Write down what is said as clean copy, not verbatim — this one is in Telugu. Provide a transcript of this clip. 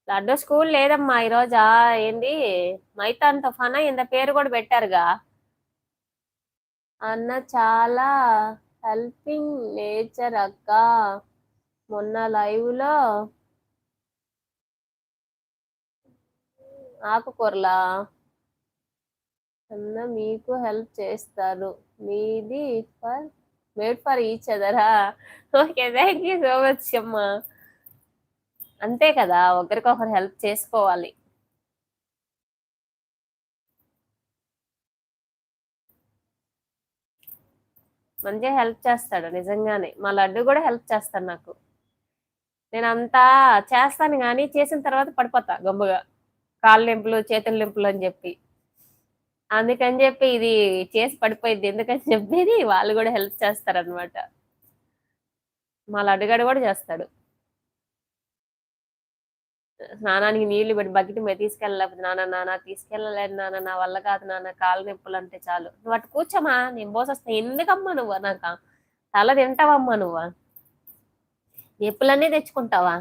లడ్డు స్కూల్ లేదమ్మా ఈరోజా. ఏంది మైతాన్ తుఫానా ఇంత పేరు కూడా పెట్టారుగా. అన్న చాలా హెల్పింగ్ నేచర్ అక్క. మొన్న లైవ్ లో ఆకుకూరలా అన్న మీకు హెల్ప్ చేస్తారు. మీది ఫర్ మేడ్ ఫర్ ఈచ్ అదరా. Okay, thank you so much అమ్మా. అంతే కదా, ఒకరికొకరు హెల్ప్ చేసుకోవాలి. మంచిగా హెల్ప్ చేస్తాడు నిజంగానే. మా లడ్డు కూడా హెల్ప్ చేస్తాడు నాకు. నేను అంతా చేస్తాను కానీ చేసిన తర్వాత పడిపోతా గమ్ముగా. కాళ్ళు నింపులు చేతులు నింపులు అని చెప్పి. అందుకని చెప్పి ఇది చేసి పడిపోయింది ఎందుకని చెప్పేది వాళ్ళు కూడా హెల్ప్ చేస్తారనమాట. మా లడ్డుగాడు కూడా చేస్తాడు. స్నానానికి నీళ్లు పెట్టి బకెట్ మీద తీసుకెళ్ళలేకపోతే నాన్న నాన్న తీసుకెళ్ళలేదు నాన్న, నా వల్ల కాదు నాన్న, కాళ్ళు నొప్పులు అంటే చాలు. నువ్వు అటు కూర్చోమా, నేను పోసొస్తా. ఎందుకమ్మా నువ్వు నాకు తల తింటావమ్మా నువ్వు? నొప్పులన్నీ తెచ్చుకుంటావా?